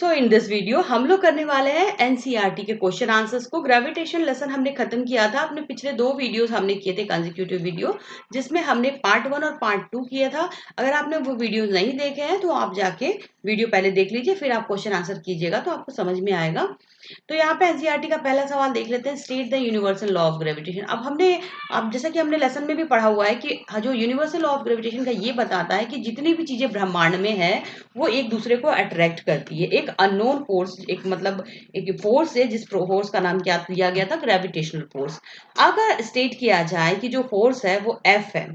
So in this video हम लोग करने वाले हैं एनसीईआरटी के क्वेश्चन आंसर्स को। ग्रेविटेशन लेसन हमने खत्म किया था, अपने पिछले 2 वीडियोस हमने किए थे कंसेक्यूटिव वीडियो, जिसमें हमने पार्ट 1 और पार्ट 2 किया था। अगर आपने वो वीडियोस नहीं देखे हैं तो आप जाके वीडियो पहले देख लीजिए, फिर आप क्वेश्चन आंसर कीजिएगा तो आपको समझ में आएगा। तो यहाँ पे एनसीईआरटी का पहला सवाल देख लेते हैं, state the universal law of gravitation. अब जैसा कि हमने लेसन में भी पढ़ा हुआ है कि जो यूनिवर्सल लॉ ऑफ ग्रेविटेशन का ये बताता है कि जितनी भी चीजें ब्रह्मांड में है वो एक दूसरे को अट्रैक्ट करती है। एक अननोन फोर्स, एक फोर्स है जिस फोर्स का नाम क्या दिया गया था, ग्रेविटेशनल फोर्स। अगर स्टेट किया जाए कि जो फोर्स है वो एफ है,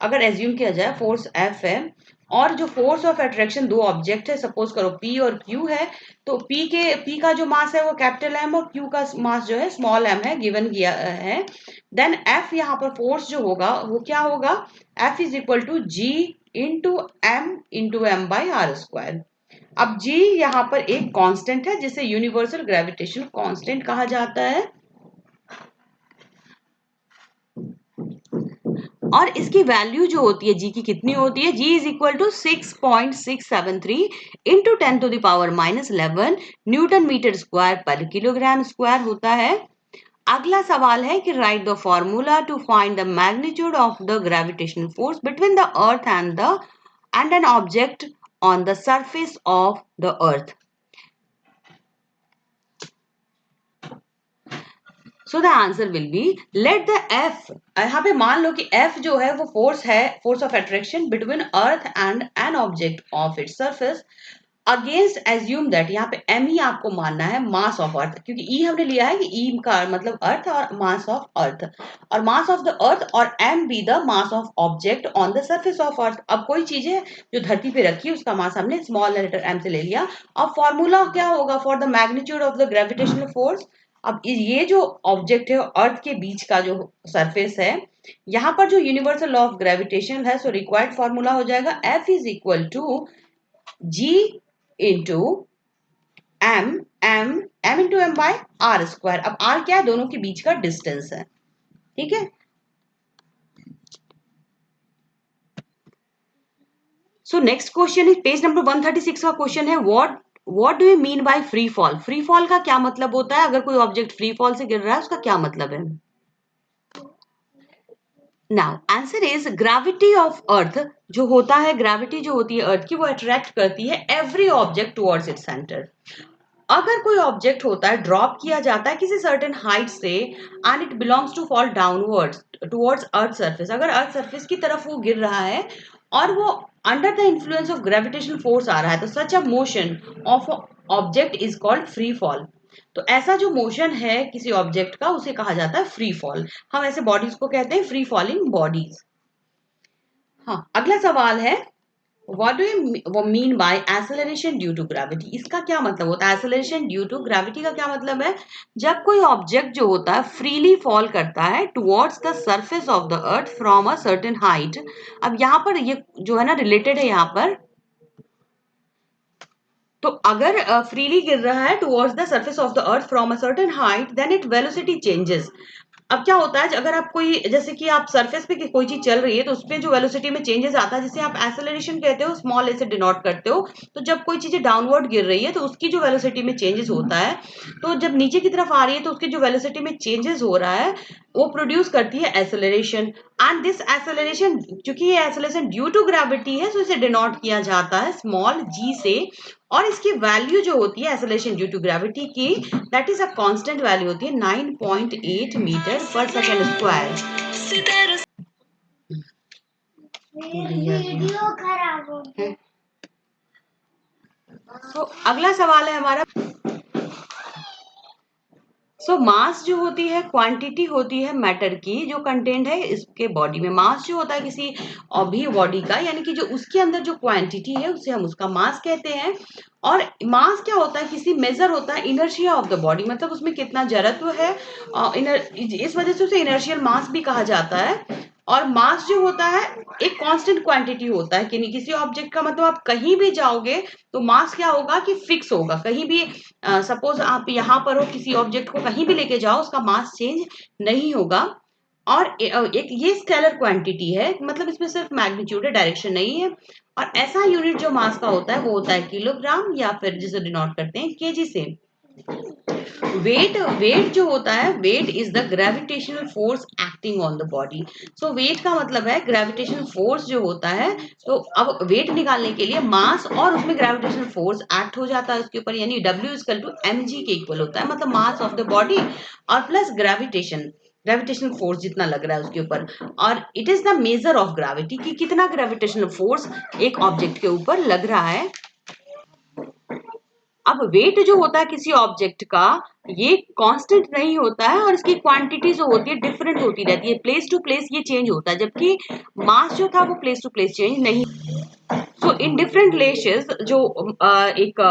अगर एज्यूम किया जाए फोर्स एफ है और जो फोर्स ऑफ अट्रैक्शन दो ऑब्जेक्ट है, सपोज करो पी और क्यू है, तो पी का जो मास है वो कैपिटल एम और क्यू का मास जो है स्मॉल एम है, गिवन किया है। देन एफ यहाँ पर फोर्स जो होगा वो क्या होगा, F is equal to G into M by R square. अब जी यहाँ पर एक कांस्टेंट है जिसे यूनिवर्सल ग्रेविटेशन कांस्टेंट कहा जाता है, और इसकी वैल्यू जो होती है जी की कितनी होती है, G is equal to 6.673 into 10⁻⁻11 newton metre square पर किलोग्राम स्क्वायर होता है। अगला सवाल है कि write the formula to find the magnitude of the gravitational force between the earth and an object on the surface of the earth. So the answer will be let the F, यहाँ पे मान लो कि F जो है वो force है, force of attraction between earth and an object of its surface against assume that, यहाँ पे एम ही आपको मानना है मास ऑफ अर्थ, क्योंकि ई हमने लिया है कि ई का मतलब अर्थ और मास ऑफ अर्थ, और मास ऑफ द अर्थ और M be the mass of object on the surface of earth. अब कोई चीज है जो धरती पे रखी है उसका मास हमने स्मॉल लेटर एम से ले लिया। अब फॉर्मूला क्या होगा for the magnitude of the gravitational force. अब ये जो ऑब्जेक्ट है अर्थ के बीच का जो सरफेस है, यहाँ पर जो यूनिवर्सल लॉ ऑफ ग्रेविटेशन है, सो रिक्वायर्ड फॉर्मूला हो जाएगा F is equal to G into M into M by R square. अब आर क्या है, दोनों के बीच का डिस्टेंस है, ठीक है। So next question is page number 136 का क्वेश्चन है, what do you mean by free fall. Free fall का क्या मतलब होता है, अगर कोई ऑब्जेक्ट फ्री फॉल से गिर रहा है उसका क्या मतलब है। Now answer is gravity of earth जो होता है, ग्रेविटी जो होती है अर्थ की वो अट्रैक्ट करती है every object towards its centre. अगर कोई ऑब्जेक्ट होता है ड्रॉप किया जाता है किसी सर्टेन हाइट से and it belongs to fall downwards towards earth surface, अगर अर्थ सरफेस की तरफ वो गिर रहा है और वो under the influence of gravitational force आ रहा है, तो such a motion of object is called free fall. तो ऐसा जो मोशन है किसी ऑब्जेक्ट का उसे कहा जाता है फ्री फॉल। हम ऐसे बॉडीज को कहते हैं फ्री फॉलिंग बॉडीज। हाँ, अगला सवाल है What do you mean by acceleration due to gravity? इसका क्या मतलब होता है, acceleration due to gravity का क्या मतलब है, जब कोई ऑब्जेक्ट जो होता है फ्रीली फॉल करता है towards the surface of the earth from a certain height। अब यहाँ पर ये जो है ना रिलेटेड है यहाँ पर, तो अगर फ्रीली गिर रहा है towards the surface of the earth from a certain height then its velocity changes। अब क्या होता है, अगर आप कोई जैसे कि आप सरफेस पे कोई चीज चल रही है तो उसपे जो वेलोसिटी में चेंजेस आता है जिसे आप एक्सेलरेशन कहते हो, स्मॉल ए से डिनोट करते हो। तो जब कोई चीज डाउनवर्ड गिर रही है तो उसकी जो वेलोसिटी में चेंजेस होता है, तो जब नीचे की तरफ आ रही है तो उसकी जो वेलोसिटी में चेंजेस हो रहा है वो प्रोड्यूस करती है एक्सेलरेशन। एंड दिस एक्सेलरेशन, क्योंकि ये एक्सेलरेशन ड्यू टू ग्रेविटी है, तो इसे डिनोट किया जाता है स्मॉल जी से, और इसकी वैल्यू जो होती है एक्सेलरेशन ड्यू टू ग्रेविटी की, that is a constant value होती है 9.8 मीटर पर सेकंड स्क्वायर। वीडियो खराब हो गया। तो अगला सवाल है हमारा, मास जो होती है क्वांटिटी होती है मैटर की जो कंटेंट है इसके बॉडी में। मास जो होता है किसी भी बॉडी का, यानी कि जो उसके अंदर जो क्वांटिटी है उसे हम उसका मास कहते हैं। और मास क्या होता है, किसी मेजर होता है इनर्शिया ऑफ द बॉडी, मतलब उसमें कितना जड़त्व है, इस वजह से उसे इनर्शियल मास भी कहा जाता है। और मास जो होता है एक कांस्टेंट क्वांटिटी होता है कि नहीं, किसी ऑब्जेक्ट का मतलब आप कहीं भी जाओगे तो मास क्या होगा कि फिक्स होगा। कहीं भी सपोज आप यहाँ पर हो, किसी ऑब्जेक्ट को कहीं भी लेके जाओ उसका मास चेंज नहीं होगा। और एक ये स्केलर क्वांटिटी है, मतलब इसमें सिर्फ मैग्नीट्यूड है, डायरेक्शन नहीं है। और ऐसा यूनिट जो मास का होता है वो होता है किलोग्राम, या फिर जिसे डिनोट करते हैं केजी से। वेट जो होता है, weight is the gravitational force acting on the body. So weight का मतलब है ग्रेविटेशनल फोर्स जो होता है। तो अब वेट निकालने के लिए मास और उसमें ग्रेविटेशनल फोर्स एक्ट हो जाता है उसके ऊपर, यानी W इक्वल टू mg के इक्वल होता है, मतलब मास ऑफ द बॉडी और प्लस ग्रेविटेशनल फोर्स जितना लग रहा है उसके ऊपर। और it is the measure of gravity कि कितना ग्रेविटेशनल फोर्स एक ऑब्जेक्ट के ऊपर लग रहा है। अब वेट जो होता है किसी ऑब्जेक्ट का, ये कांस्टेंट नहीं होता है और इसकी क्वांटिटी जो होती है डिफरेंट होती रहती है, प्लेस टू प्लेस ये चेंज होता है, जबकि मास जो था वो प्लेस टू प्लेस चेंज नहीं। सो इन डिफरेंट प्लेसेस जो एक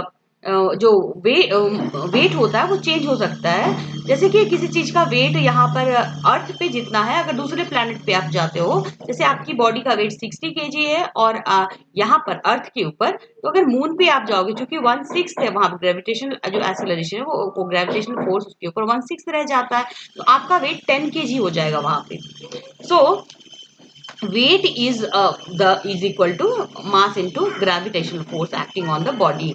जो वेट होता है वो चेंज हो सकता है। जैसे कि किसी चीज का वेट यहाँ पर अर्थ पे जितना है, अगर दूसरे प्लैनेट पे आप जाते हो, जैसे आपकी बॉडी का वेट 60 kg है और यहाँ पर अर्थ के ऊपर, तो अगर मून पे आप जाओगे, चूंकि 1/6 है वहां पर ग्रेविटेशनल जो एक्सेलरेशन है वो ग्रेविटेशनल फोर्स उसके ऊपर 1/6 रह जाता है, तो आपका वेट 10 kg हो जाएगा वहां पे। सो weight is equal to mass into gravitational force acting on the body।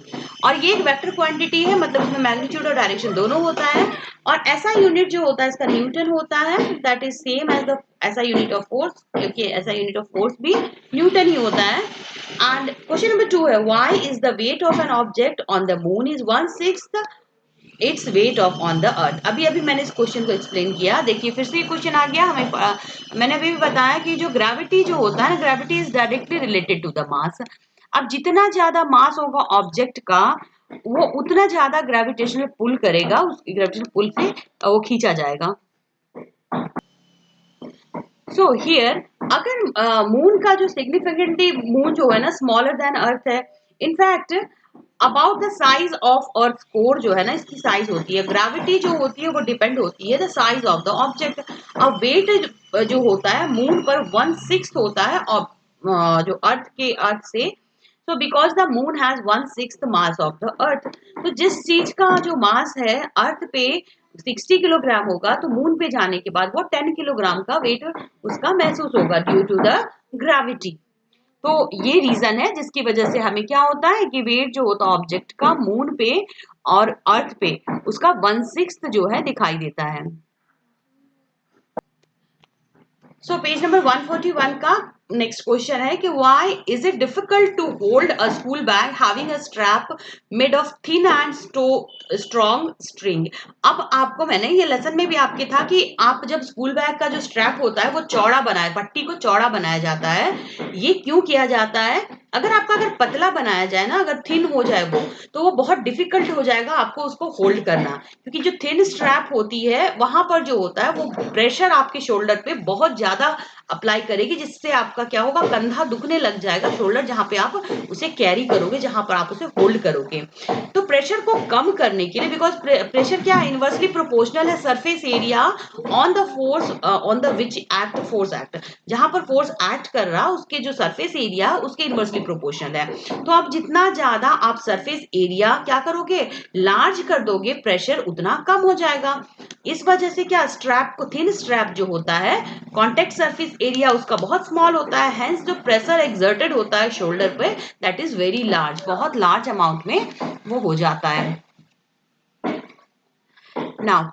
और ये एक वेक्टर क्वांटिटी है, मतलब इसमें मैग्नीट्यूड और डायरेक्शन दोनों होता है। और ऐसा यूनिट जो होता है इसका न्यूटन होता है, that is same as the SI unit of force, क्योंकि ऐसा यूनिट ऑफ फोर्स भी न्यूटन ही होता है। एंड क्वेश्चन नंबर 2 है, why is the weight of an object on the moon is 1/6 its weight of on the earth. अभी अभी मैंने इस क्वेश्चन को एक्सप्लेन किया, देखिए फिर से ये क्वेश्चन आ गया हमें। मैंने अभी भी बताया कि जो ग्रेविटी जो होता है ना, gravity is directly related to the mass. अब जितना ज्यादा मास होगा ऑब्जेक्ट का, वो उतना ज्यादा ग्रेविटेशनल पुल करेगा, उस ग्रेविटेशनल पुल से वो खींचा जाएगा। सो हियर अगर मून का जो सिग्निफिकेंटली मून जो है ना स्मॉलर देन अर्थ है, in fact about the size of earth core जो है ना, इसकी साइज होती है, ग्रेविटी जो होती है वो डिपेंड होती है the size of the object. अब वेट जो होता है मून पर 1/6 होता है और जो अर्थ से। So because the moon has 1/6 mass of the अर्थ, तो जिस चीज का जो मास है अर्थ पे 60 किलोग्राम होगा, तो मून पे जाने के बाद वो 10 किलोग्राम का वेट उसका महसूस होगा ड्यू टू द ग्रेविटी। तो ये रीजन है जिसकी वजह से हमें क्या होता है कि वेट जो होता है ऑब्जेक्ट का मून पे और अर्थ पे उसका 1/6 जो है दिखाई देता है। सो पेज नंबर 141 का नेक्स्ट क्वेश्चन है कि why is it difficult to hold a school bag having a strap made of thin and strong string. अब आपको मैंने ये लेसन में भी आपके था कि आप जब स्कूल बैग का जो स्ट्रैप होता है वो चौड़ा बनाए, पट्टी को चौड़ा बनाया जाता है। ये क्यों किया जाता है? अगर पतला बनाया जाए ना, अगर थिन हो जाए वो, तो वो बहुत डिफिकल्ट हो जाएगा आपको उसको होल्ड करना, क्योंकि जो थिन स्ट्रैप होती है वहां पर जो होता है वो प्रेशर आपके शोल्डर पे बहुत ज्यादा अप्लाई करेगी, जिससे आपका क्या होगा, कंधा दुखने लग जाएगा, शोल्डर जहां पे आप उसे कैरी करोगे, जहां पर आप उसे होल्ड करोगे। तो प्रेशर को कम करने के लिए, बिकॉज प्रेशर क्या इनवर्सली प्रोपोर्शनल है surface area on the force on the which act force act, जहां पर फोर्स एक्ट कर रहा उसके जो सरफेस एरिया उसके इनवर्सली प्रोपोर्शनल है। तो आप जितना ज्यादा आप सरफेस एरिया क्या करोगे, लार्ज कर दोगे, प्रेशर उतना कम हो जाएगा। इस वजह से क्या, स्ट्रैप को, थिन स्ट्रैप जो होता है, कॉन्टेक्ट सरफेस एरिया उसका बहुत स्मॉल होता है, हेंस जो प्रेशर एक्सर्टेड होता है शोल्डर पे दैट इज वेरी लार्ज, बहुत लार्ज अमाउंट में वो हो जाता है। Now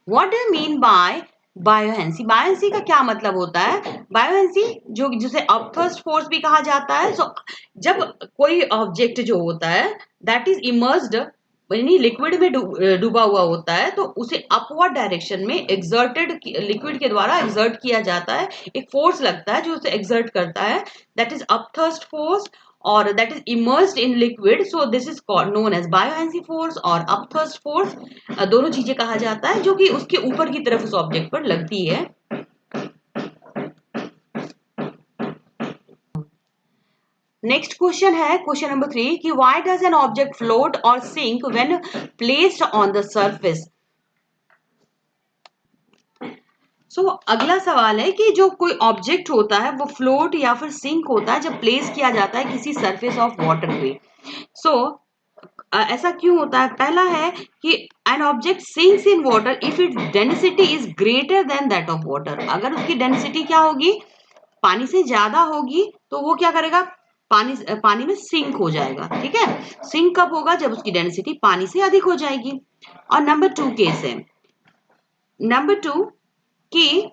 what do you mean by buoyancy? Buoyancy का क्या मतलब होता है? बायोहेंसी जो जिसे अपथर्स्ट फोर्स भी कहा जाता है। सो जब कोई ऑब्जेक्ट जो होता है दैट इज इमर्स्ड, यानी लिक्विड में डूबा हुआ होता है, तो उसे अपवर्ड डायरेक्शन में एक्सर्टेड, लिक्विड के द्वारा एक्सर्ट किया जाता है, एक फोर्स लगता है जो उसे एक्सर्ट करता है, दैट इज अपथर्स्ट फोर्स, और that is immersed in liquid, so this is called known as buoyancy force और upthrust force। दोनों चीजें कहा जाता है जो कि उसके ऊपर की तरफ उस ऑब्जेक्ट पर लगती है। नेक्स्ट क्वेश्चन है क्वेश्चन नंबर 3 कि why does an object float or sink when placed on the surface? अगला सवाल है कि जो कोई ऑब्जेक्ट होता है वो फ्लोट या फिर सिंक होता है जब प्लेस किया जाता है किसी सरफेस ऑफ वाटर पे। ऐसा क्यों होता है? पहला है कि an object sinks in water if its density is greater than that of water. अगर उसकी डेंसिटी क्या होगी, पानी से ज्यादा होगी, तो वो क्या करेगा, पानी में सिंक हो जाएगा। ठीक है, सिंक कब होगा, जब उसकी डेंसिटी पानी से अधिक हो जाएगी। और नंबर 2 केस है, नंबर 2 कि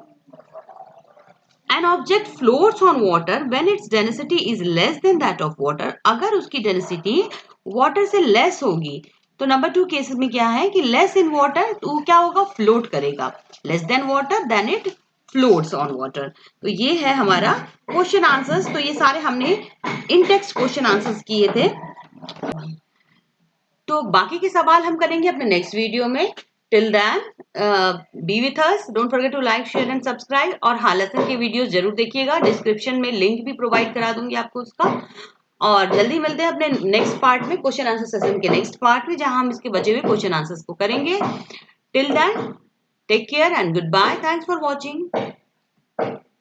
an object floats on water when its density is less than that of water। अगर उसकी डेंसिटी वाटर से लेस होगी, तो नंबर 2 केसेस में क्या है कि लेस इन वाटर, तो क्या होगा, फ्लोट करेगा। Less than water then it floats on water. तो ये है हमारा क्वेश्चन आंसर्स। तो ये सारे हमने इन टेक्स्ट क्वेश्चन आंसर्स किए थे। तो बाकी के सवाल हम करेंगे अपने नेक्स्ट वीडियो में। Till then be with us, don't forget to like share and subscribe. और हाँ, लेसन के वीडियोस जरूर देखिएगा, डिस्क्रिप्शन में लिंक भी प्रोवाइड करा दूंगी आपको उसका। और जल्दी मिलते हैं अपने नेक्स्ट पार्ट में, क्वेश्चन आंसर सेशन के नेक्स्ट पार्ट में, जहां हम इसके बचे हुए क्वेश्चन आंसर्स को करेंगे। Till then take care and good bye, thanks for watching.